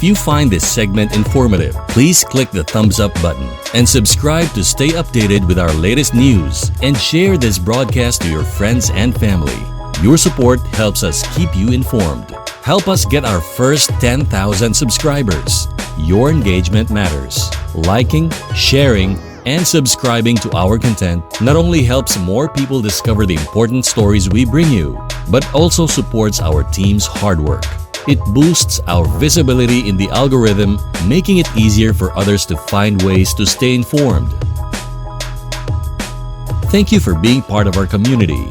you find this segment informative, please click the thumbs up button and subscribe to stay updated with our latest news, and share this broadcast to your friends and family. Your support helps us keep you informed. Help us get our first 10,000 subscribers. Your engagement matters. Liking, sharing, and subscribing to our content not only helps more people discover the important stories we bring you, but also supports our team's hard work. It boosts our visibility in the algorithm, making it easier for others to find ways to stay informed. Thank you for being part of our community.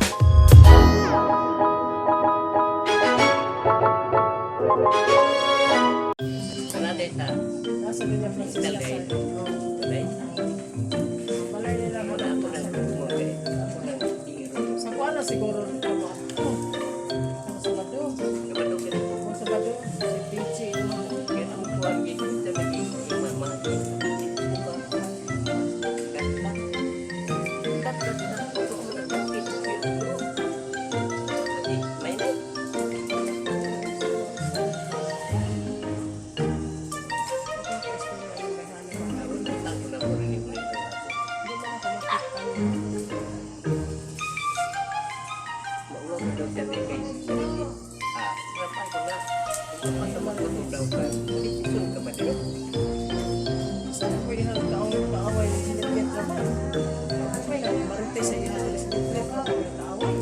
Siguro Sabado, si Pichi, sana ko yung kaaway ni Sinipit naman. May marute sa iyo na Sinipit na kaaway.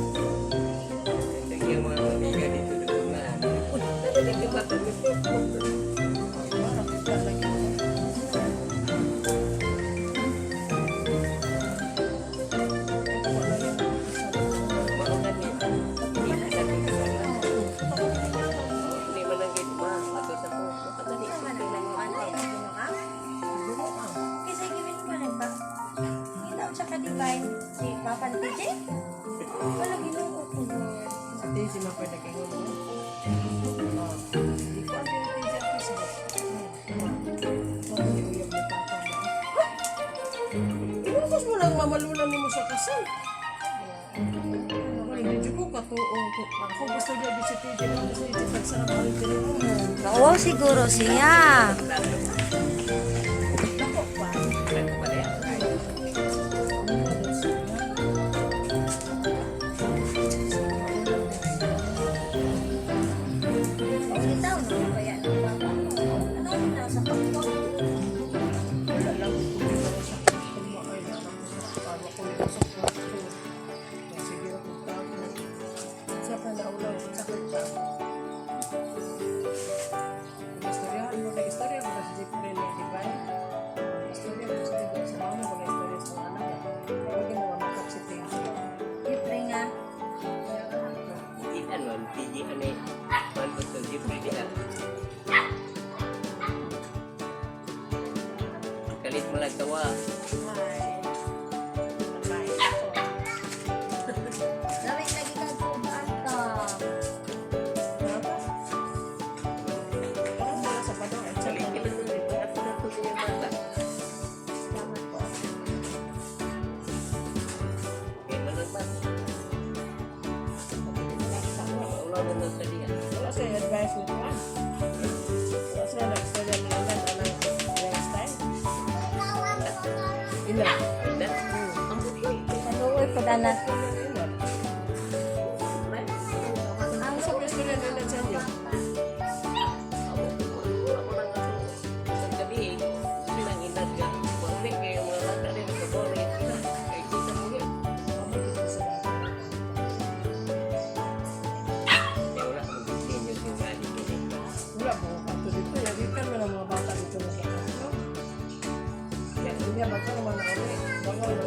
Si Papa ni TJ? Wala ginoo ko. Ate si Mapay na kayo mo. Di ko ang TJ ako sa. Pag-iuyab ni Papa mo. Inutos mo lang mamalunan mo sa kasal. Ako hindi ko katuong. Ako gusto niya di si TJ na gusto niya pagsarap ang telepono. Oo, siguro siya. Ako pa. Itaw, no? Kaya ng Papa mo. Ano na sa pagpapalala? Libre nga. Kalit mo lang tawa. Lawit lagi ka po bata. Kalit mo lang tawa. Ako na to yung bata. Salamat po. Kaya managman. Wala mo na sa diyan. Wala sa advice nito ah. Wala sa nag-study mo lang ang next time. Ina. Ano uy, padanas. Ang sa gusto niya nila sa inyo. Wala po. Ato dito. Yagitan mo ng mga bata dito na sa kasyo. Kaya hindi niya magkaroon naman ako eh. Baka wala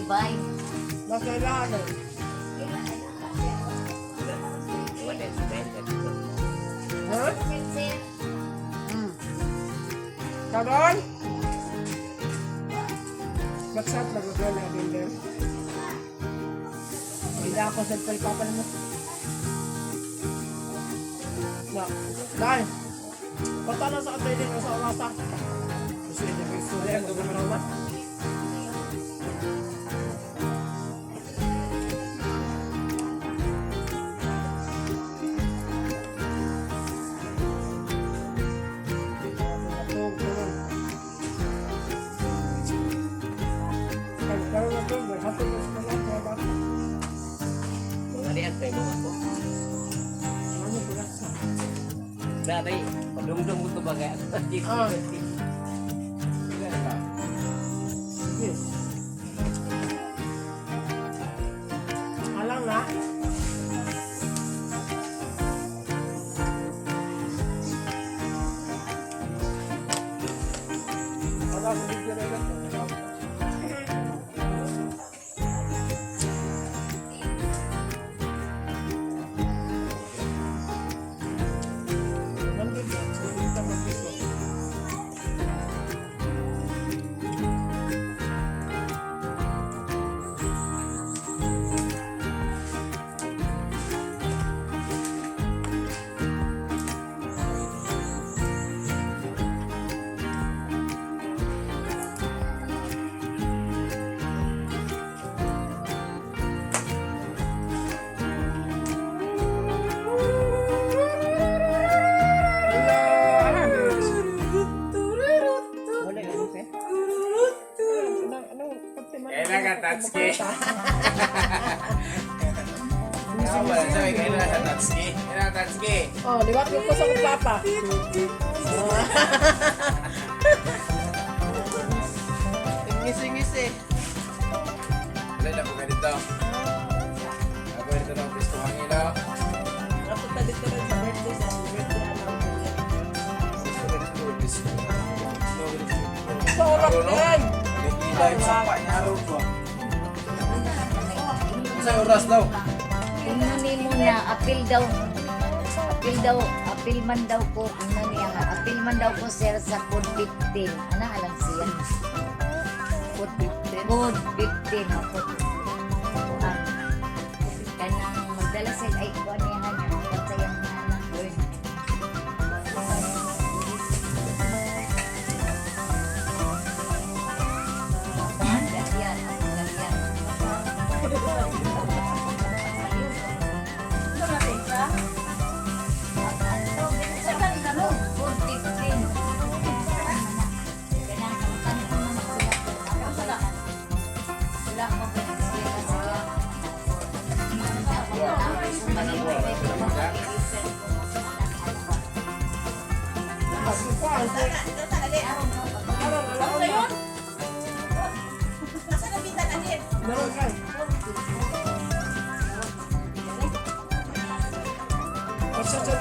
25. Nasa lahat eh. What is that? Ha? Sir, Karon? Magsat na gagawin na din din. Hindi ako sa palipapan mo. Na, dahil. Punta na sa katay din sa orasa. Gusto niya may istorya ang gagawin na. Mga diyan tayo mga po. Dati, padungdong ko ito baga. Ah. Yes. Alang na. Alang na bigyan na lang. Nandun na. Nandun na mag-iso. Kailan ka, Tatsuki? Wala sabi, kailan ka, Tatsuki? Kailan ka, Tatsuki? Oh, liwat yung ko sa papa. Ngisi-ngisi. Wala na po ka dito. Ako dito ng Cristo Hangilo. Napunta dito rin sa birthday sa birthday na lang. Sa oras din. Hindi tayo sa pa niya araw ko. Sa oras daw. Inuni mo na, apil man daw ko, inuni ang apil man daw ko sir sa code 15. Ano alam siya? Code 15. Code 15. Kanang magdala sila ay kuha niya nga, pagsayang na ng word. Ganyan. Meron ka. Basta sa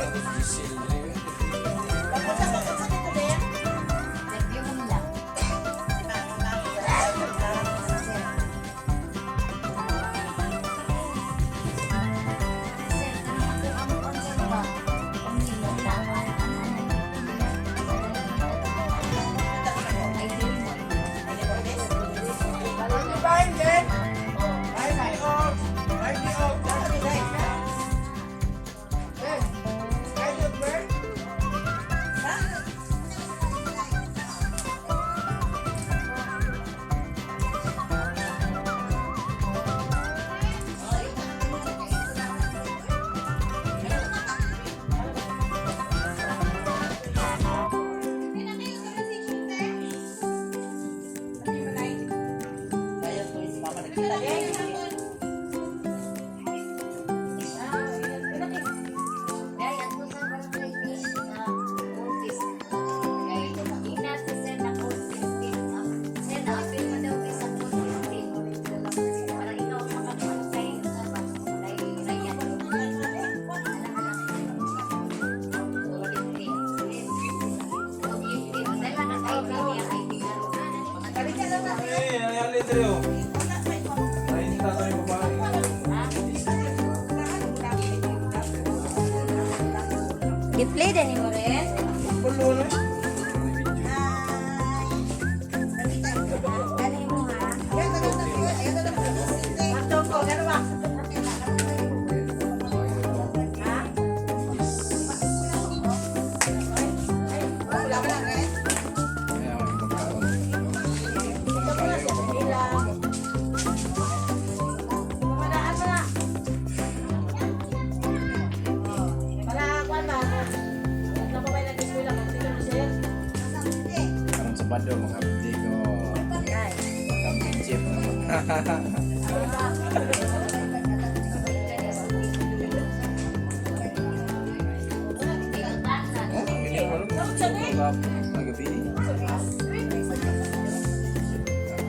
Di-play din mo rin. Pulo na. Dali mo ha. Matong ko, gano'n ba? Wala ka lang, eh. Kaya ako yung magkaroon. Ayaw ko magkaroon. Karang Sabado, mga abdi ko. Championship naman. Oh, ini malam. Magabi.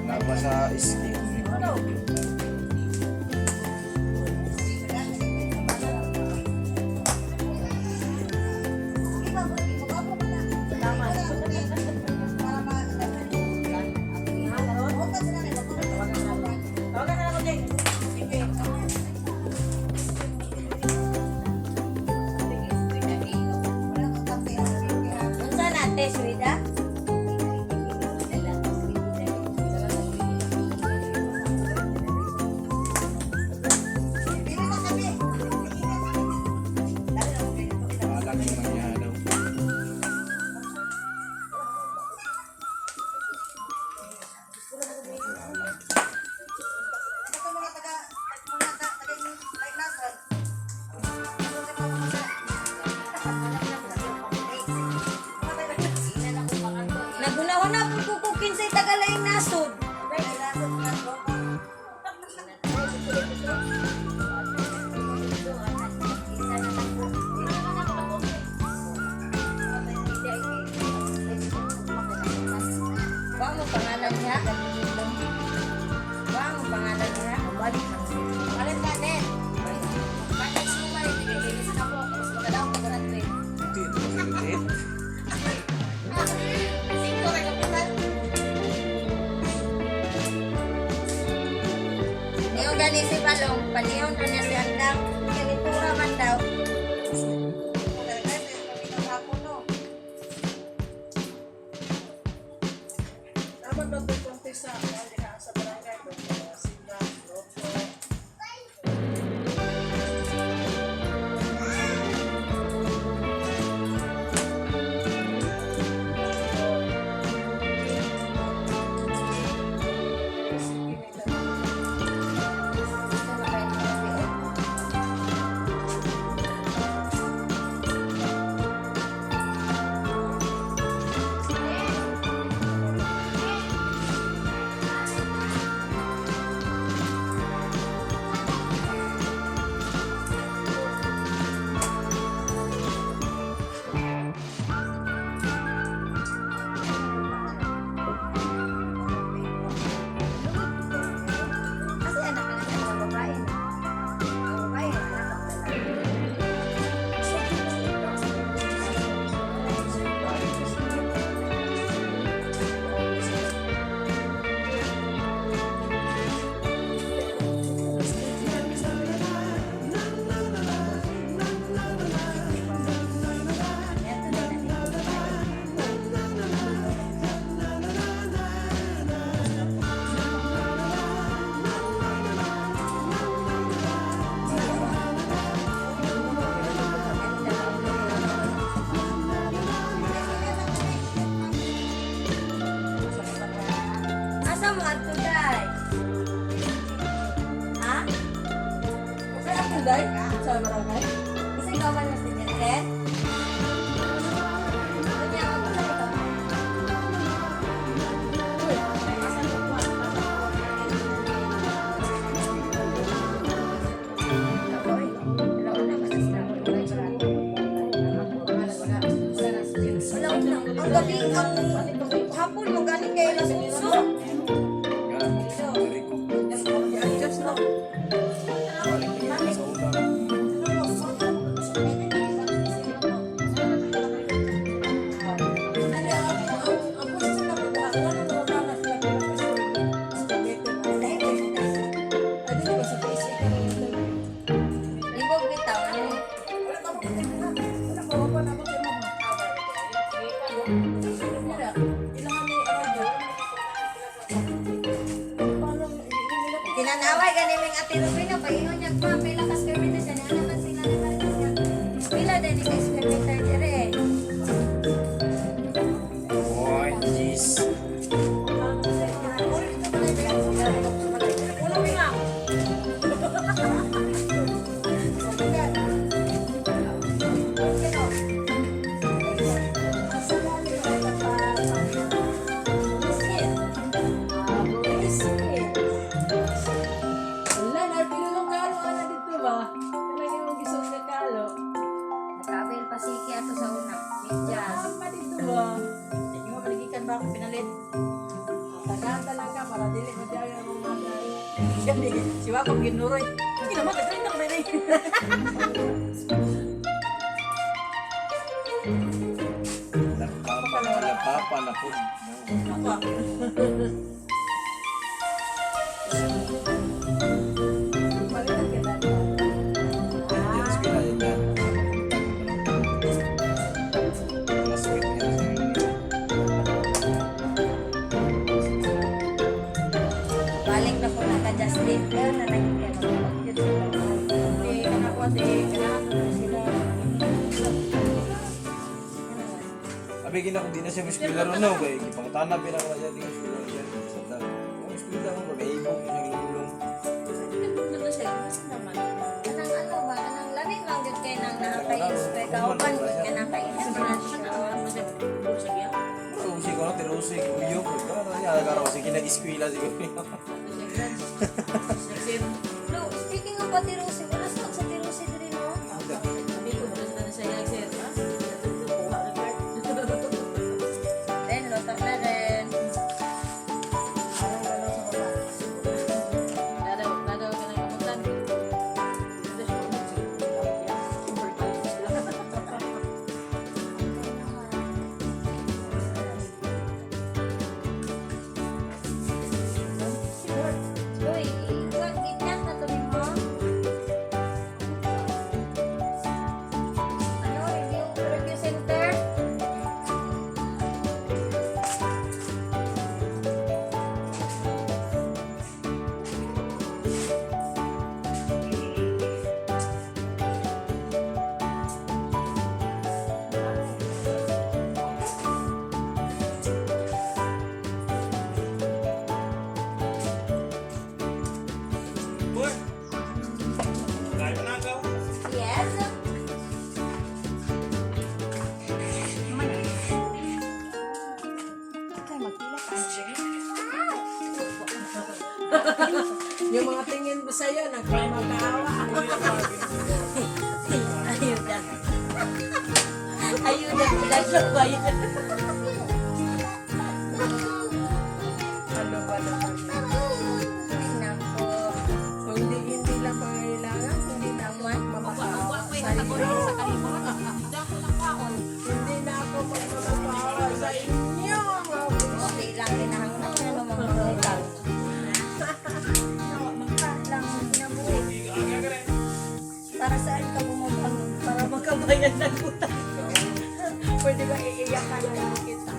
Napa sa iski. Unsa nate, Swida? Alam mo man niya daw. Nagunahon na po kukukin sa Tagalayang nasod. Ba mo pangalan niya? Ba mo pangalan niya? Palit na din. Bakit sumay? Nagilinis na po. Magkadaw ko na ito eh. Ito sa lutit. Yung gani si Balong, panihon na niya si Andang, kanitura man daw. Dapat daw po kung sa barangay ko. Sila, Loko. Kasi anak ka na siya mga babae. Ang babae, anak ang lalaki. Asa mo ato day? Ha? Asa ato day? Sa barangay? Isa ikaw man na si Jenet? Kanya ako sa ikaw. Uy, asa mo po? Ang gabi, ang hapon mo galing kayo lang sa puso. Kaya mo, sorry ko. I-adjust na. Balik ko lang sa ulam. Libog bitaw. Wala di kay Square dire. Oh, jeez. Wala na, pinulong kalo ana dito ba? Talagang yung gisong na kalo. Nakabel pa siki ato sa una. Medyas. Saan pa dito ba? Hindi mo maligikan ba ako pinalit? Tagaan talaga para dili mo dyan ang mga yan eh. Siwa kong ginuroy. Hindi naman, katrin na kami Nagpapa na po. Apa? Palitan kita. Yes, pinaya niya. Last week niya. Balik na po na ka-Justin. Pero na nagkikita. Hindi, anak ko, ate, kailangan ko sila. Abi gina kung di na siya muscular no, kay ipangtanap pila ko na siya di muscular siya. Sadang. Ang muscular mo ba ibong yung lulong. Ano siya? Mas naman. Kanang ano ba? Kanang lami lang yun kayo nang nakakayos. Kaya kauban yun kayo nakakayos. Kung siguro tirusik uyo ko. Ano niya agara ko sige na eskwela siguro. No, speaking of Patirusi, wala sa Tirusi din mo? Then, loto na rin. Uy, iwag itlak na tuloy mo. Ano, review center? Yes. Yung mga tingin ko sa'yo, nagmamakaawa. Ayudan. Ayudan, pinagsak ba yun? Ano ba naman? Ay, nako. Kung hindi lang pangailangan, hindi na ako mamakaawa sa inyo. Hindi na ako magmamakaawa sa inyo. Okay lang, kinahanglan na ano mga utang. Lang, sinabuhi. Para saan ka bumabang? Para magkabayan ng utang ko. Pwede ba iiyakan na lang kita?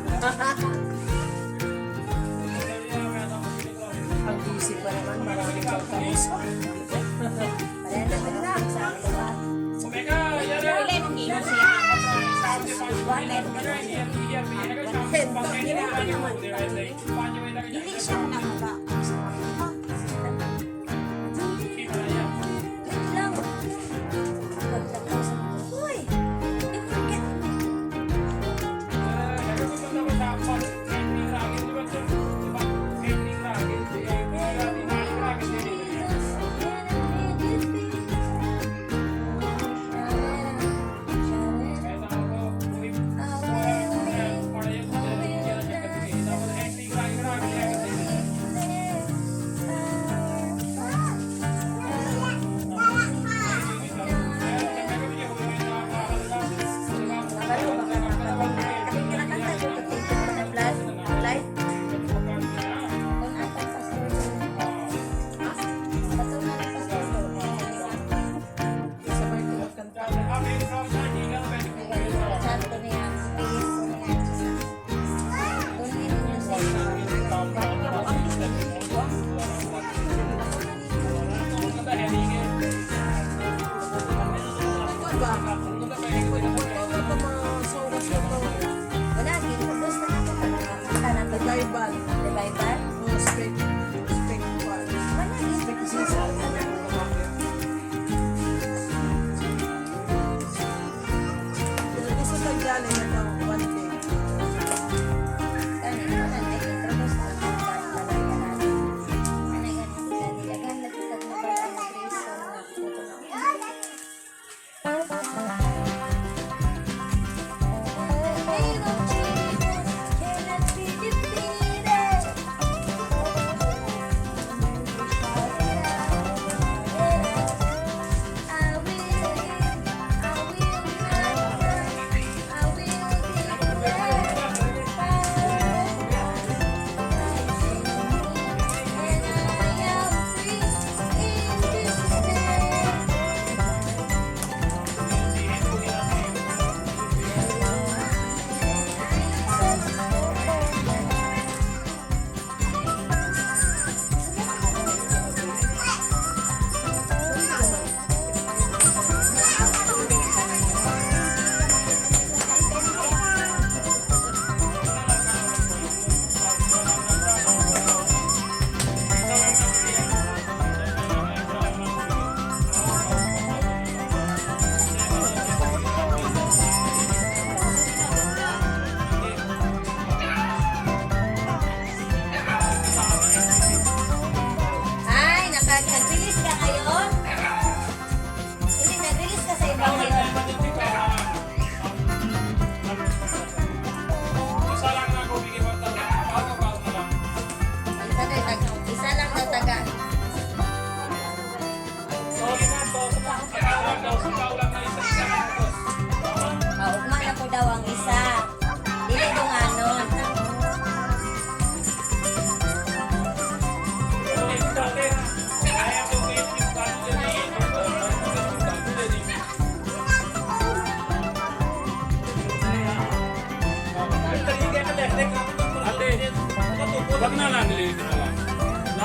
Ang busy pa naman, maraming pagkamusap. Palenda ko na, saan ka ba? Wala mong gino siya. Dili siya nakaka. Lang. Uy! Don't forget. Sabay ko magkanta. Ano ba?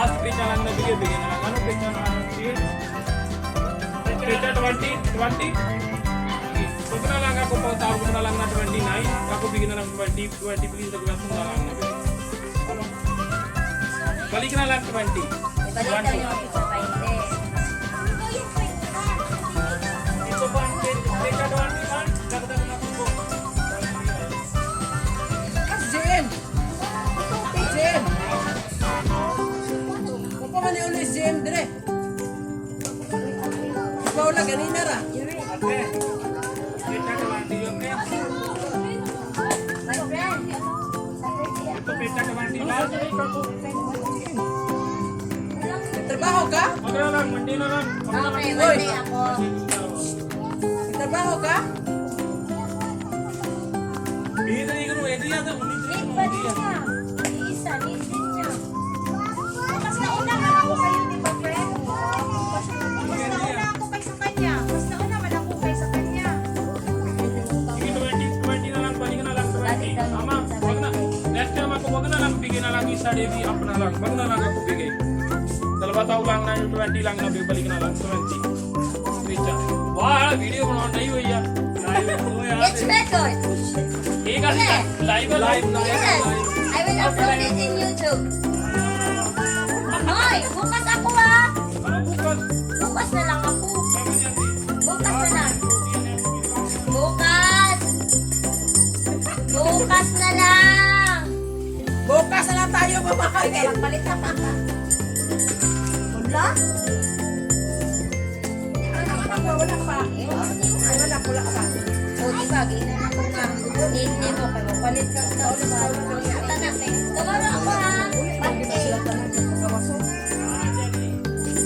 Last page na lang nabigay na lang. Ano page na lang? Page 20? Huwag na lang ako, pagtawag ko na lang na 29. Ako bigyan na lang 20 please, naglas mo na lang nabigay. Ano? Balik na lang 20. Ibalik daw yung ako sa 20. Ito ba ang page 21? Dagdag na ako. JM! JM! Kung man yung ulit JM dire. Ikaw lang, ganina ra. Ate, page 20 yun eh. My friend. Ito page 20 lang. Trabaho ka? Huwag na lang, Monday na lang. Okay, Monday ako. Trabaho ka? Bihita ni ko, edi yata, Need pa din niya. Isa, need din niya. Mas nauna man ako kayo, di ba, friend? Mas nauna ako kay sa kanya. Mas nauna man ako kay sa kanya. Sige, 20 na lang, balik na lang 20. Tama, wag na. Next time ako, wag na lang, bigyan na lang isa, Devi, up na lang. Wag na lang ako bigay. Dalawa tao lang na yung 20 lang na balik na lang 20. Richa. Wah, video बनाना नहीं हुई यार. Live हो यार. It's record. ठीक है. Live live Yes, I will upload it in YouTube. Hoy, bukas ako ah. Ano bukas? Bukas na lang ako. Kailan yan? Bukas na lang. Bukas. Bukas na lang. Bukas na lang tayo babae. Kaya palit na pa. Wala? Wala pa. Wala pula pa. O, diba, gina na ko nga. Hindi mo kayo. Palit ka sa ulo. Tanapin. Tawara ako ha. Pante.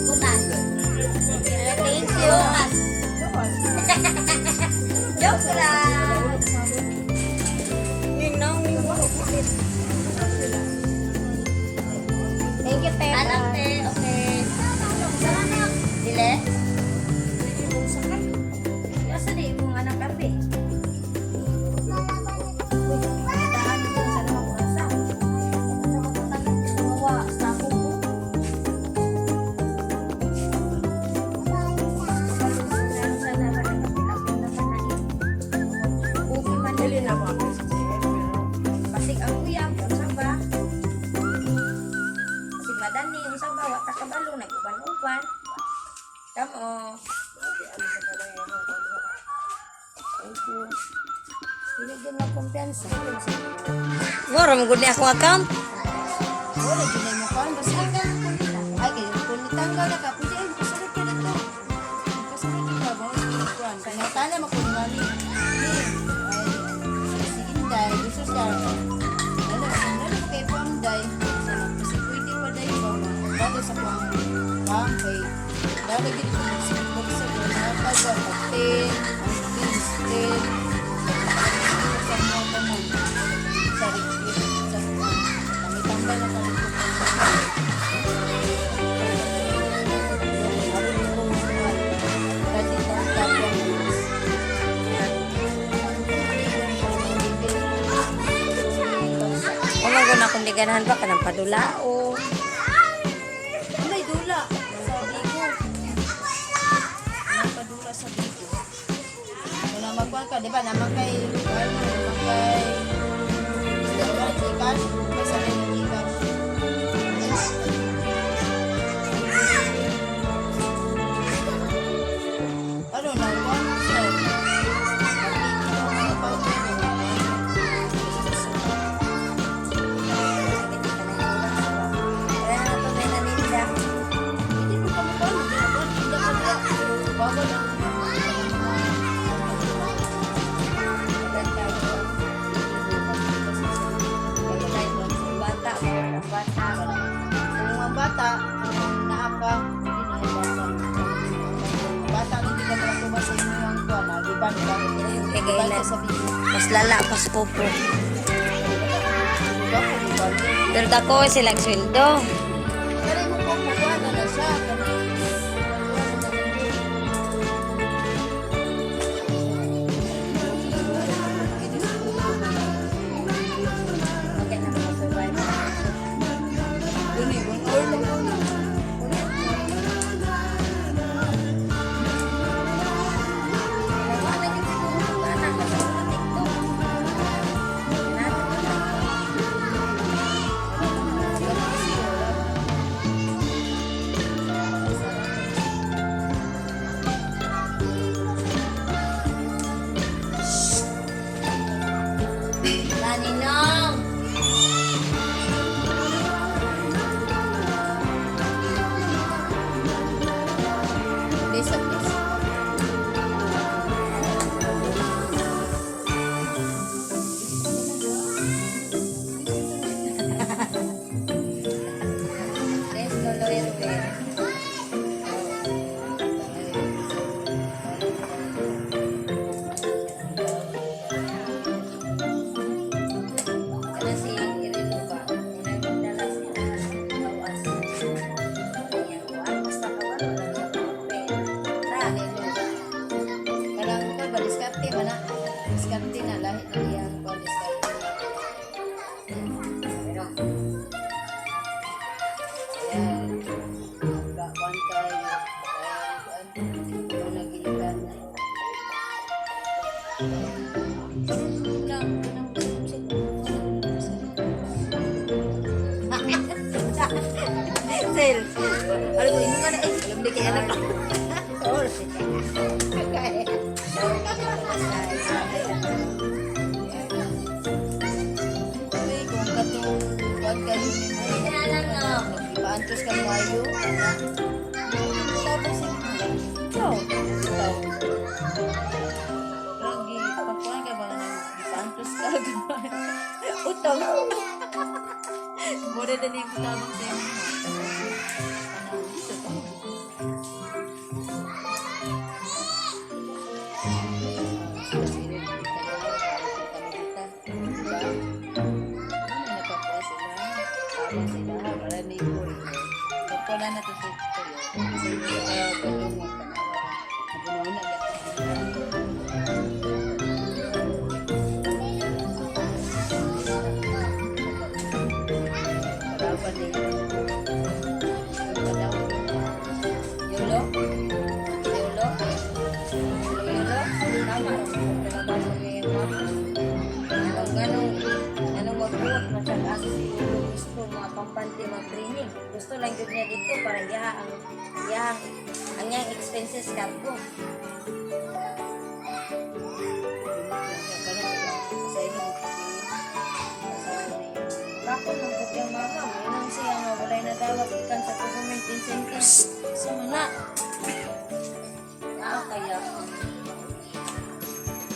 Bukas. Thank you. Joke lang. Yun know, thank you, Pepa. Alam, te. Okay. Salamat. Dile? Nasa di mong anak kape. Daan ko sa mga kurasa. Ano ko tanong gumawa sa ako ko. Dili na mo. Pasig ang kuya, unsa ba? Pasig madani, unsa ba? Wata kabalo, nag-uban-uban. Kamo. Thank you. Binigyan mo kumpiyansa. Wala mo gud ako account. Wala din mo kan basta ay kayo kun tanggal na ka pwede ay kasunod ka dito. Kasunod ka ba kuan kaya tala mo kun mali. Si Inday gusto siya. Ano kay Panday. Kasi pwede pa dai ba bago sa pang kay dala gid ko sa buksa ko na pagwa patin ang instant sa mga kanon sa rikit sa kami tambal na kami Ano ko na kung di ganahan ba ka ng padulao. may dula sa bigo. May padula sa bigo. Wala magkuhan ka, di ba? Naman kay Gcash, may sabi ng Gcash. Ano na, one shot. Kaya na ito may naninda. Hindi mo kami ba? Hindi pa niya. Bago lang. Bata, mga bata. Yung mga bata, naaka, hindi na yung bata. Bata, hindi ka pala tumasa yung mga kuwan. Di ba nila? Kay gailan. Sa bigo. Mas lala, pas popo. Di ba? Di ba? Pero dako silang sweldo. Kaya mo po kukuha na siya. Okay na, mag-survive. Duni, 1 hour lang. diskarte man na. Diskarte na lahi na iyang kung diskarte na. Pero ayan, kakuan tayo. Ayan, nagilitan na. Sel, alam mo, inungan na, alam di kaya anak. Sorry. Kaya. Uy, kung katong wag kayo ni mo, nagpaantos ka kayo. Tapos ikaw. Lagi, pagkuhan ka ba na nagpaantos ka? Utang. Mura na yung tabang sa inyo. Wala na ito sa ito. Kasi hindi kaya patungong tanawa. Nabunuhin na Parapan din. Yolo? Yolo? Yolo? Tama. Pinabasa niya yung mama. Anong magbuot masyadaan si Yolo gusto mga pampante mag-training. Gusto lang yun niya dito para ang yung expenses ka po. Bakit nung yung mama mo, inang siya nga walay na dawat ikan sa government incentives. So na. Kaya.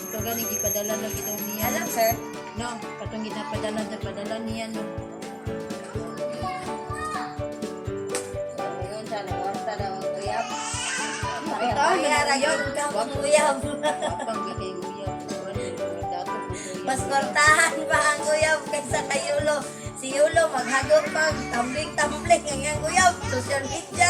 Ito galing ipadala na gitaw niya. Alam sir, No, katong padala niya no. ngayon siya nagwarta daw ang uyab. Ikaw, Mayaragin ka ang uyab. Kapang gikay uyab. Dato po uyab. Mas kwartahan pa ang uyab kaysa kay Yulo. Si Yulo maghagok pag tumbling-tumbling ang iyang uyab. Social media.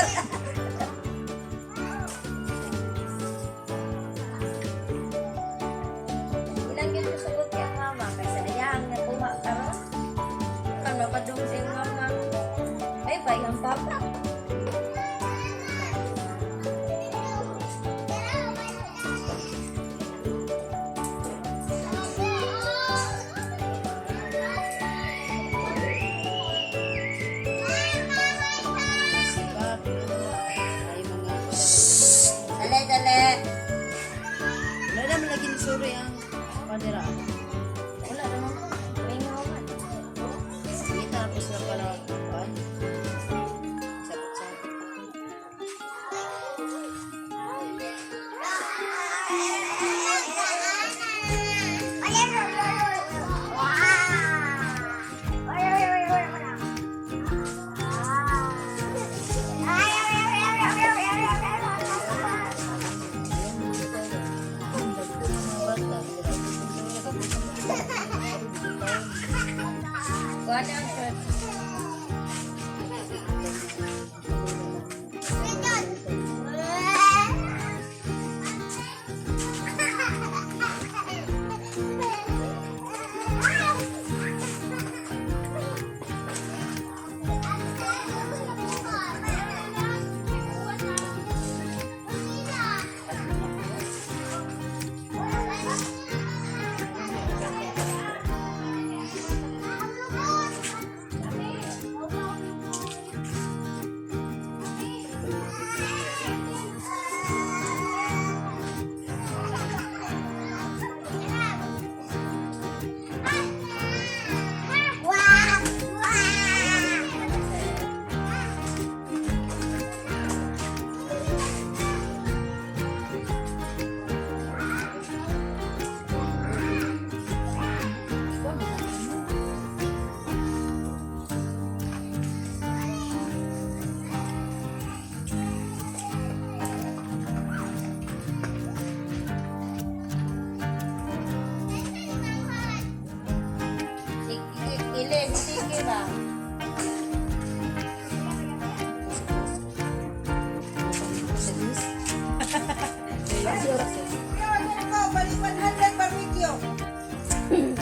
Ilang yun susugot kaya mama kaysa ayang nakuha ka ron. Kan mapadung sa iyong mama. Ay, bayang papa. Sibak. Ay mga Dali. wala naman lagi ni Suri ang panira. Wala naman. May naman. Sige, tapos na para kuan. Sakit-sakit. Kuha na ang shirt. Sige ba? Balik 100 barbecue.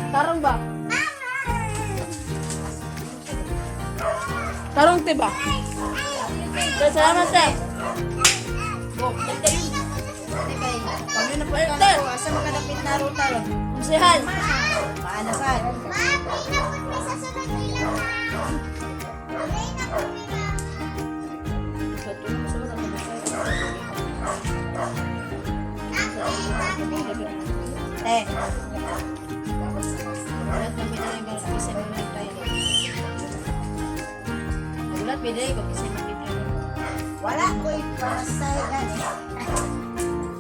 Tarong ba? Tarong te ba? Salamat te. Kami na pa ito. Asa makadapit na ro tarong? Musihan. Paanasan. Eh. Ulat na pinay ko kasi mo tayo. Ulat pinay ko kasi mo tayo. Wala ko ipasay gani.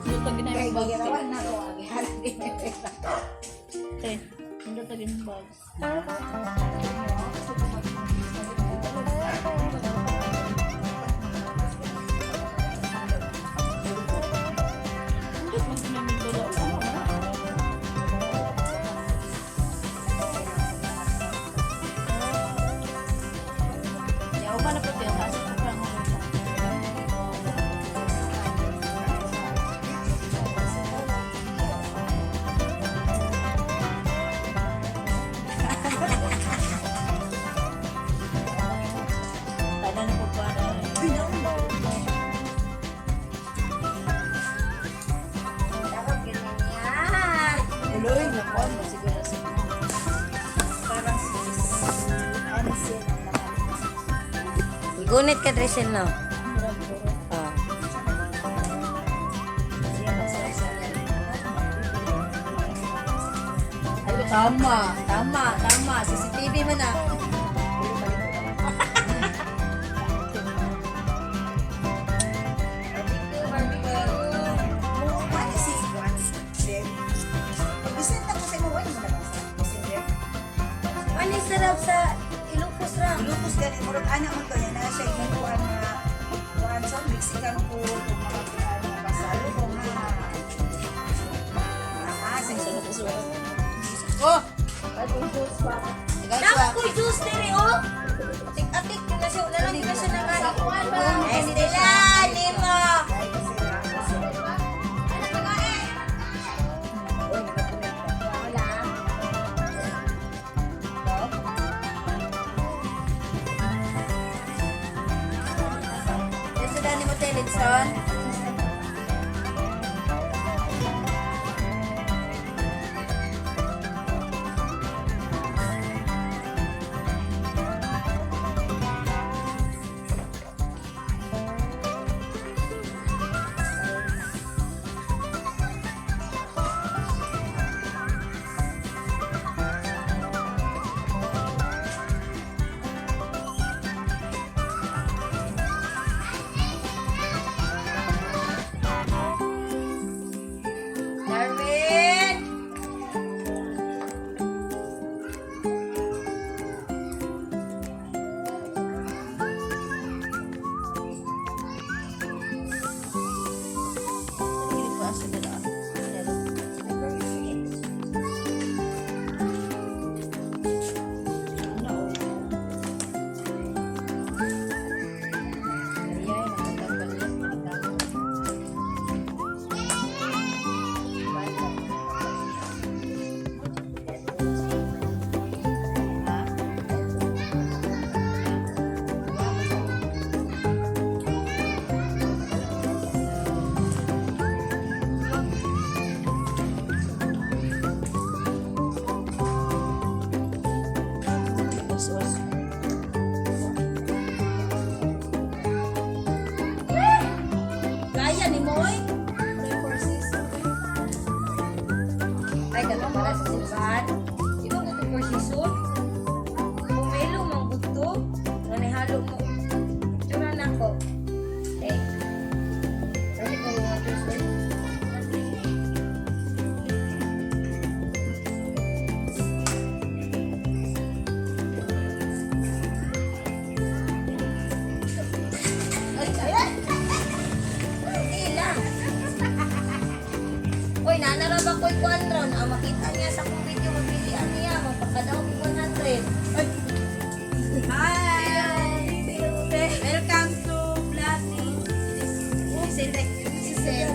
Hindi to ginay Kaya bags. ginawa na ko ang Hindi to ginay bags. Yaw pa na po tayo kasi ito pa nga. Tada na po pa na. Dapat ganyan yan. Uloy na po. Siguro sa parang ano siya. Gunit ka, Trisel, no? Oh. Ay, tama. CCTV mo na. Ano yung sarap sa Ilocos ra? Lupus gani murag ana man to yan na siya inuan na kuan sa Mexican food mga kuan na basalo ko nga. Sing sa Oh! Naku, juice diri, oh! Tik-atik, yun na siya, lalang yun na siya naman. Eh, sila, lima! Yan sa Danny Motel, Edson. Darwin! Kaya ni Moy? Ay, dapat para sa simbahan. Di ba gusto for season? Pumelo, mang gusto. Nanihalo mo. Tsura na ko. Eh. Pwede ko mga juice, eh. Uy, nanaraba ko'y kuandron. Ang makita niya sa kong video, mapilian niya. Magpakadaw ko 100. Hi! Welcome to Blasi. Si Sel.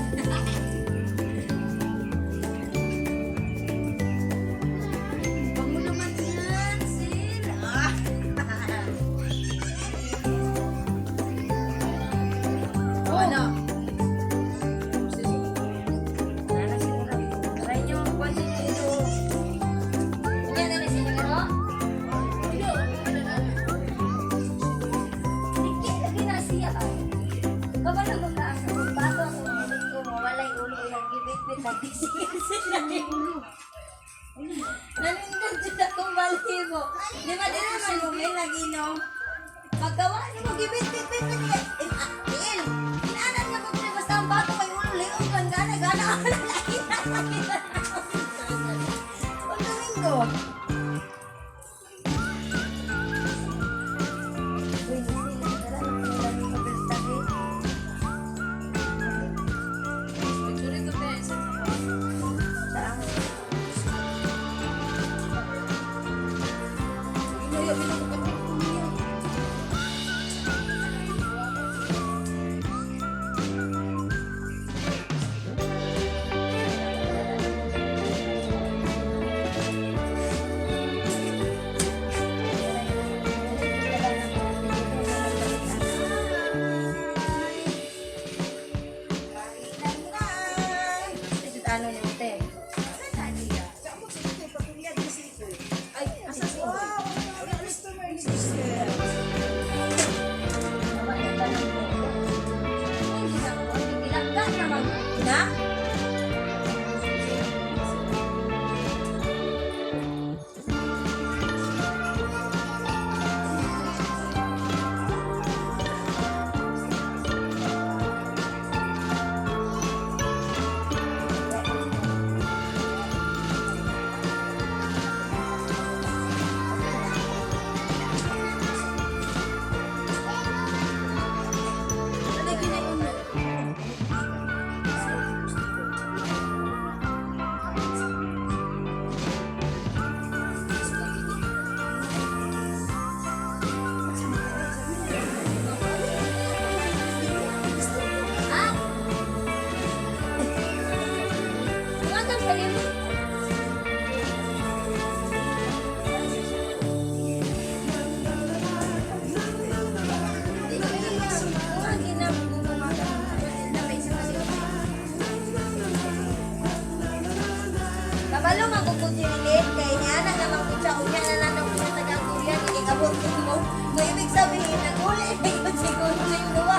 Kabalo magkukunsilin kay niya na naman kung sa unya na nanong sa taga-Korea hindi abot mo. No, ibig sabihin na uli yun siguro yung gawa.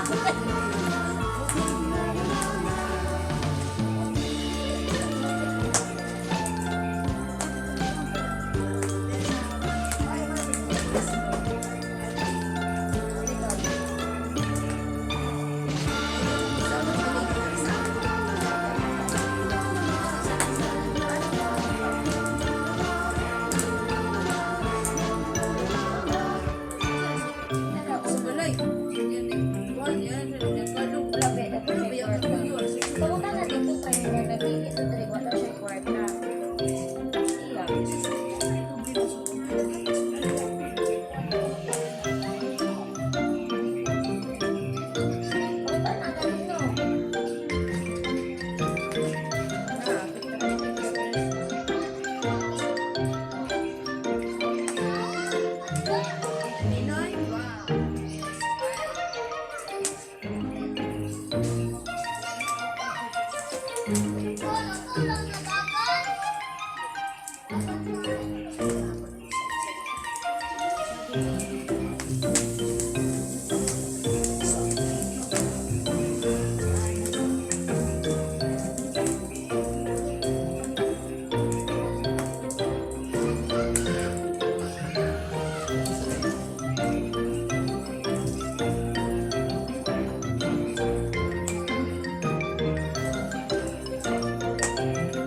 Kamusta na dito kayo na nabili ito dali wala siya kwarta. Iya. Kamusta na dito?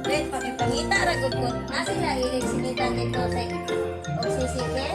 Wait, pakipangita ragod ko. Nasa sila ilig sinitan dito sa oksisike?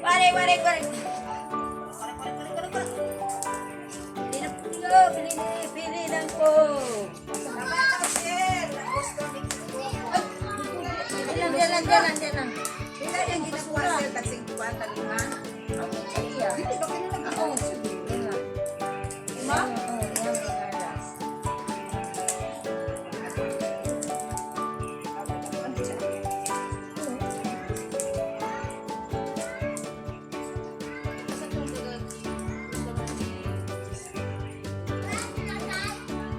Pare. Pili lang po. Diyan lang. Bila yang ginakuha sir tagsing kuan talima. Iya. Dili ba kini lang ako? Ma?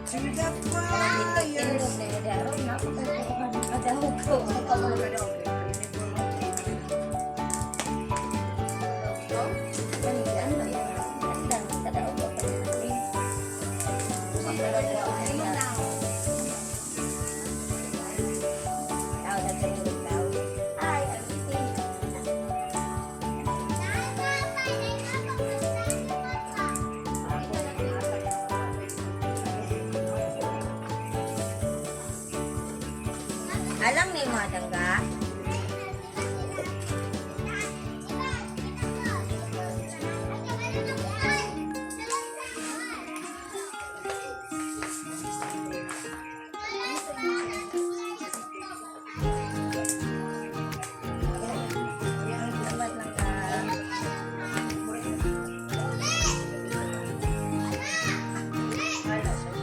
Sudah pa. Alam ni mga tangga? Salamat lang ka. Wala siya.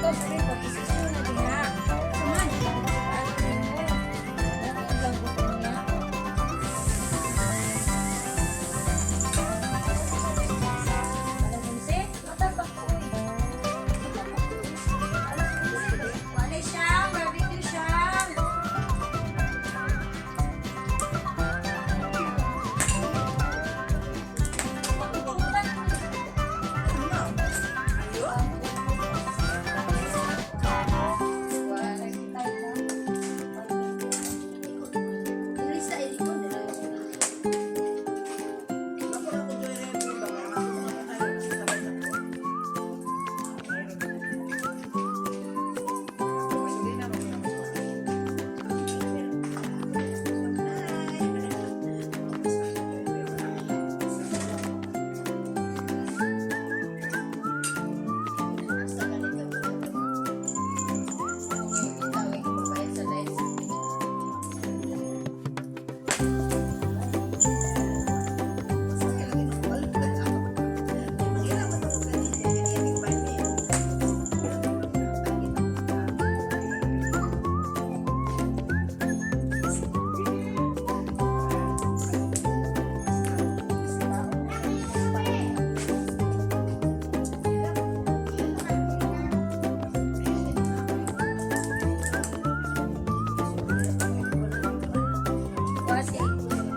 Ito, sabi ko, isisyon na din ha. Suman. Ano din mo? Ano lang gusto niya? Alam mo si? Matatak ko eh. Alam mo si? Wala siyang, barbecue siyang. Lisa, hindi ko nila.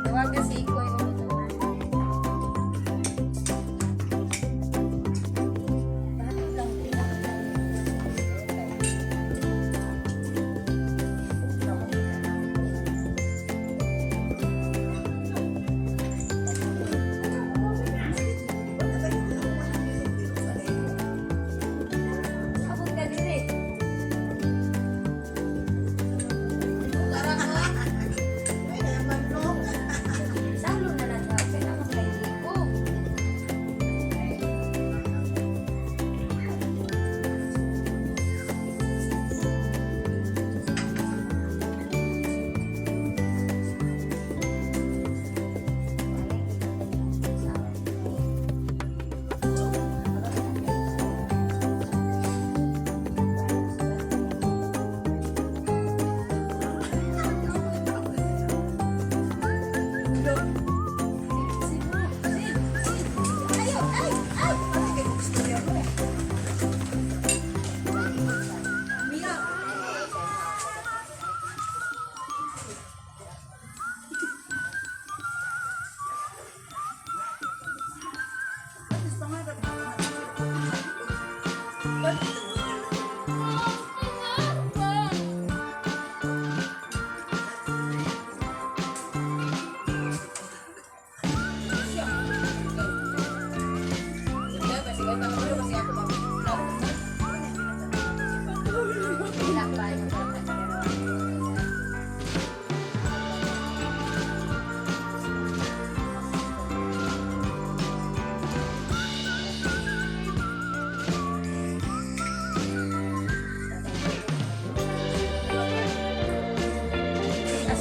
Tawag na si Ikoy. Abot ka din eh. Salo na lang daw, kailangan kailigo.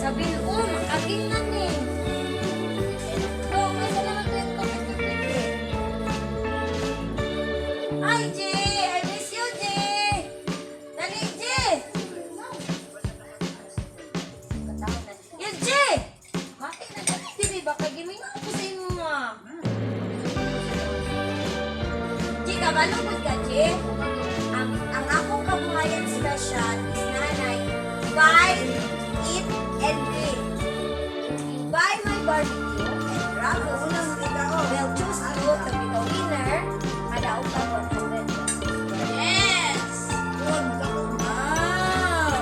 Sabihin, aging na ni. Masa naman ko yung comment eh. Hi, Jay! I miss you, Jay! Dali, Jay! Yan, Jay! Mati na dali, Jay. Baka giming ako sa inyo nga. Jay, kabalugod ka, Jay? Ang akong kabuhayan special is nanay. Bye! Eat and drink. Buy my barbecue and Bravo will choose you to be the winner. Ada upang 100 pesos. Yes! Wow!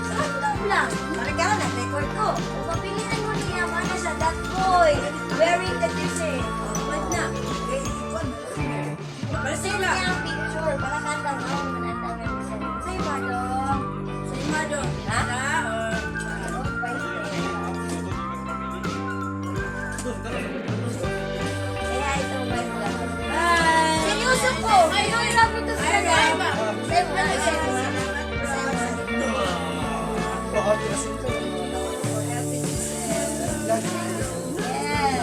Random lang. Maragala na, record ko. Kung mapilitan mo niya, mana siya, that boy wearing the t-shirt. Wag na. Kasi niya ang picture. Para kanta mo, mananda nga siya. Say, Mado. Say, Mado. Ha? Kaya ito, may vlog. Bye! Seryoso po! I love you to say that. Say mo na, say mo na. Yes.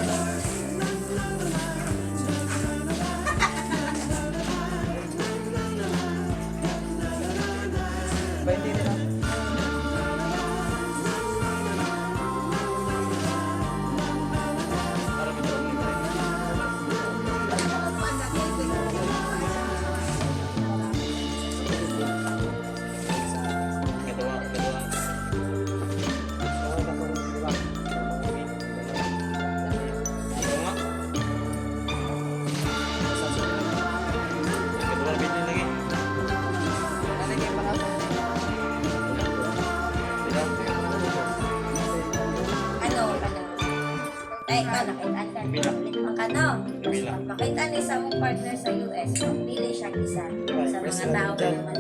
partner sa US, pili siya isa sa mga tao na naman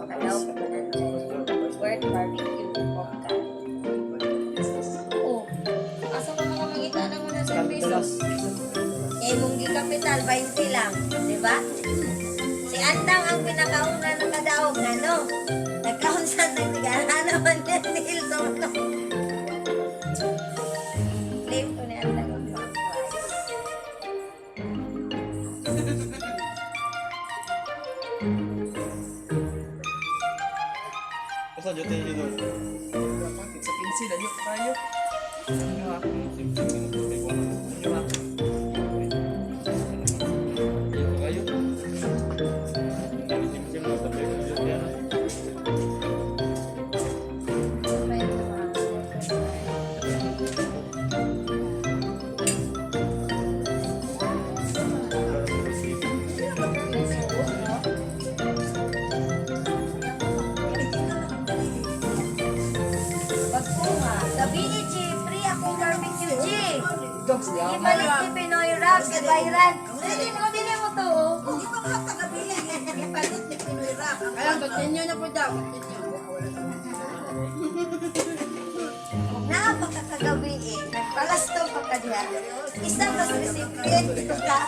makadaw ka pa ng World Barbecue of God. Oo. Asa ka makamangita na mo na sa pesos? Eh, mong kapital, 20 lang. Diba? Si Andang ang pinakauna ng kadaog na, no? Nagkaunsan ng tigana naman niya ni Hilton, no? Claim ko ni Andang ang Basta jotin nyo doon. Sa pinsil, ano tayo? Ano ako? Ano ako? pagkuha. Sabi ni Chi, free akong barbecue, Chi. Dogs niya. Ibalik si Pinoy Rap sa Bayran. Dili mo to, oh. Hindi pa mga tagabili. Ipalit ni Pinoy Rap. Kaya continue na po daw. Napakakagabi eh. Nagpalasto pa ka diya. Isa ka sa recipient ka.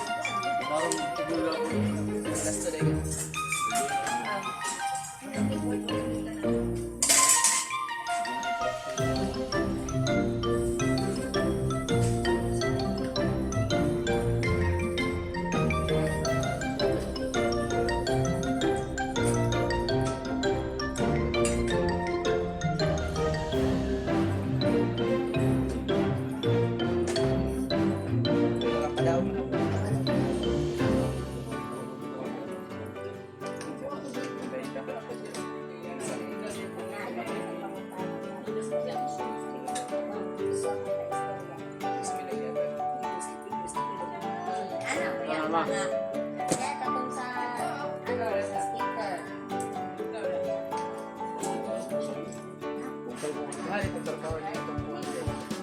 Ano ba yan? Kaya katong sa, sa sticker.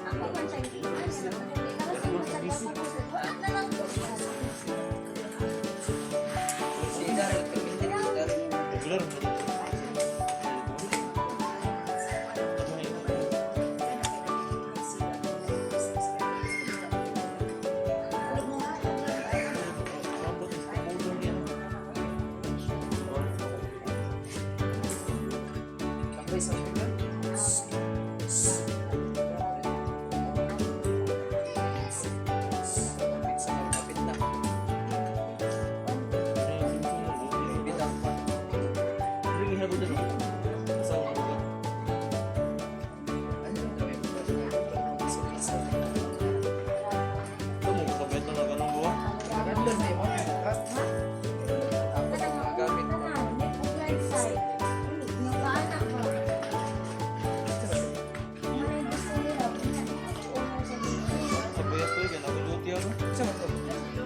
Ako man siya hindi. Wala na lang po.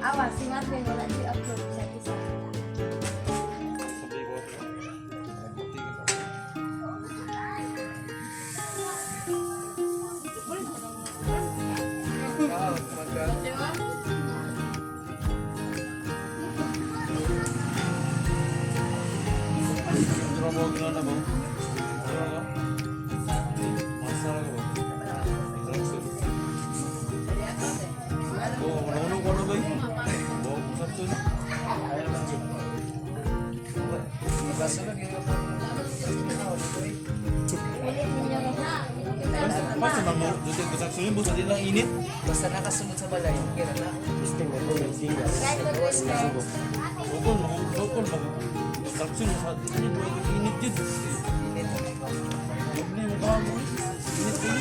Awas, sinabi wala si upload sa isa. Init. Basta nakasunod sa balay. Kira na. Kahit ko respect. Bukol. Instruction sa init. Init yun. Doble mo ba mo? Init yun.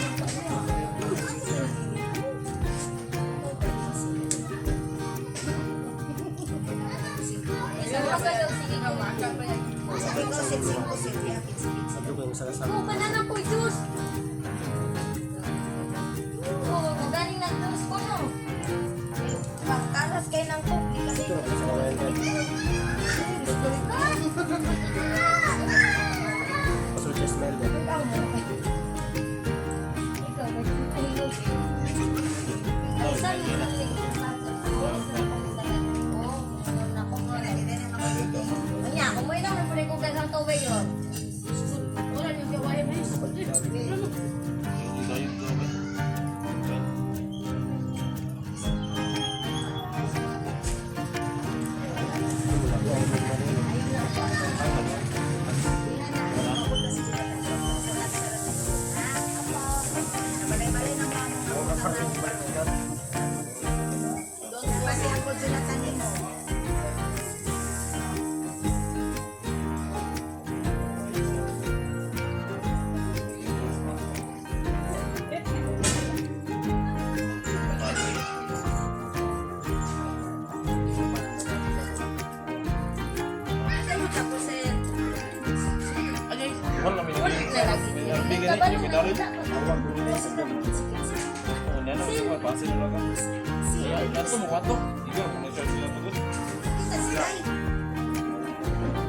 Oh, banana po, juice. Oh, magaling ng juice ko, no? Pagkaras kayo ng cookie kasi. Ikaw, ay, saan yung daghang tubig yun. Wala yung gawain mo yung school. Balay-balay ng mga kasi ako dyan na tanin mo. Tapos eh, Wala namin ulit na lagi. bigyan Kabalo ni na Pinari. kita. Yan ang mga pasin na lang. Ayan, nato mo kwato. Ikaw, kung na-charge sila tugod. Kita sila eh.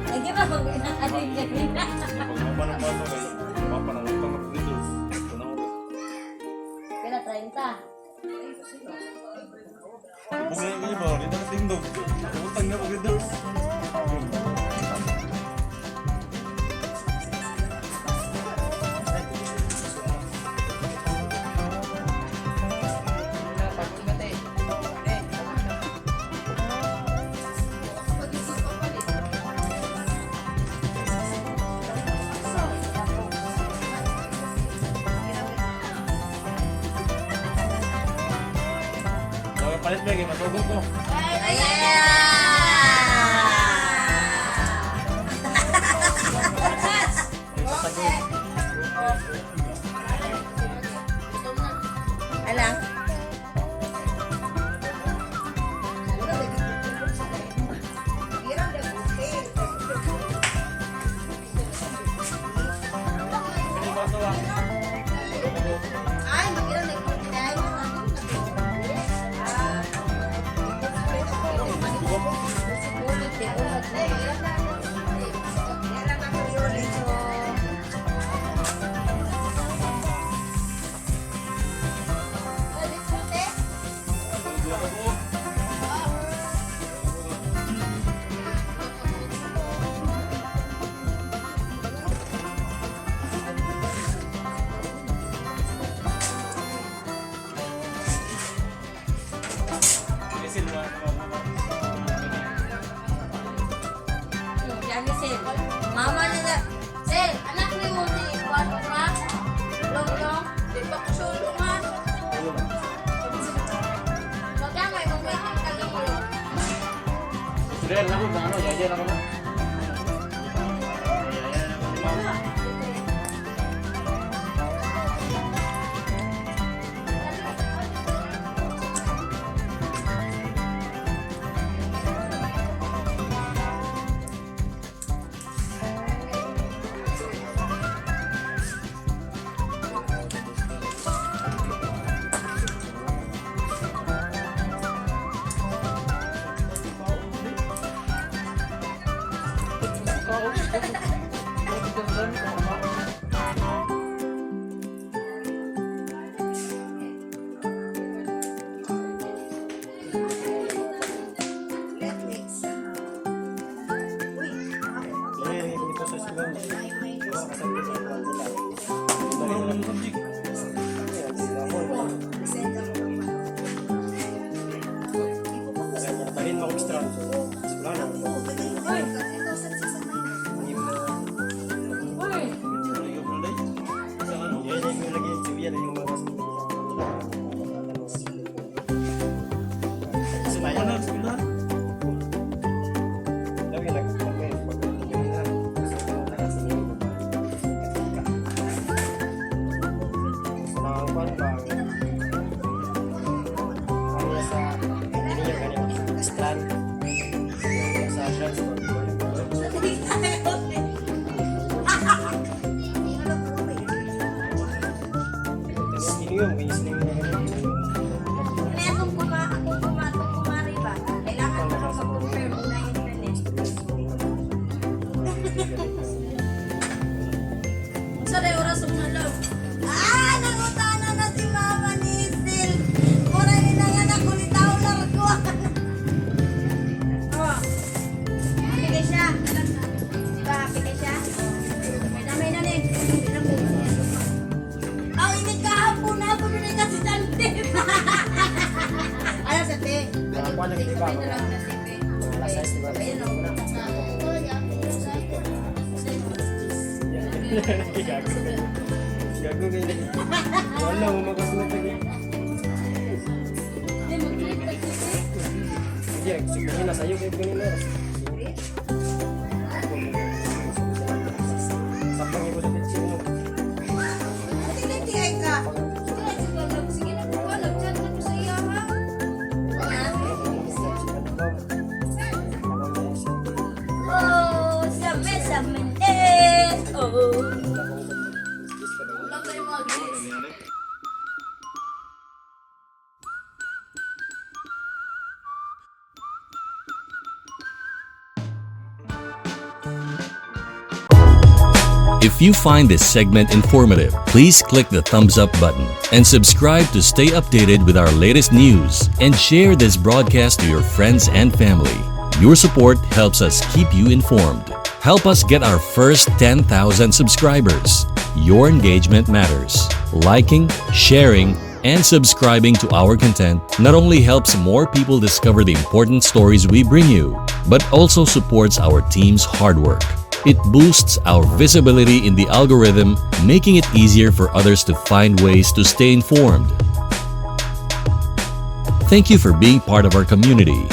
Lagi ba kung adik kanina? Pag mamanang bato kayo, mapanang utang ako dito. Kaya 30. Bumili kayo ba? Dito na tindog. Utang na ako dito. Mga palit ba kayo? Matugog ko. Alang. Pili bato ah. Ay, magira na ko tinay mo ano na. Ulit din ulit. Kailan ako yun ito. Ulit puti. Sige sila. Yan ni Sil. Mama nila. Sil, anak ni mo ni Kwarto ka? Long. Di pa ko sulungan. Kaya may mag-meeting ka lang mo. Sila na ako, ano, yaya na ako na. Netflix. Uy, present ako. Talin mo extra. Wala na. Oo, pwede yun. Ito, sa sasamayin. Ano yan kung kumari ba? Kailangan mo lang mag-confirm na internet. Sa rin oras mo na lang. Ah, nangutana na si Mama ni Sil. Mura ni nanganak ko ni tao lang ko. Ah. ano di ba? Ito lang na TV. Alas 6 di ba? Ayun o. Ito lang yung sa iyo. Gago kayo. Wala mo magkasunod lagi. Hindi, mag-click na TV. Sige, sige na sa'yo kayo ganyan na. Sapang ibo sa pitsin mo. Tingnan ka. Sige na po, nag-chat na po sa iya ha. Oh, same eh. Oh. Wala kayo mag-click. If you find this segment informative, please click the thumbs up button and subscribe to stay updated with our latest news and share this broadcast to your friends and family. Your support helps us keep you informed. Help us get our first 10,000 subscribers. Your engagement matters. Liking, sharing, and subscribing to our content not only helps more people discover the important stories we bring you, but also supports our team's hard work. It boosts our visibility in the algorithm, making it easier for others to find ways to stay informed. Thank you for being part of our community.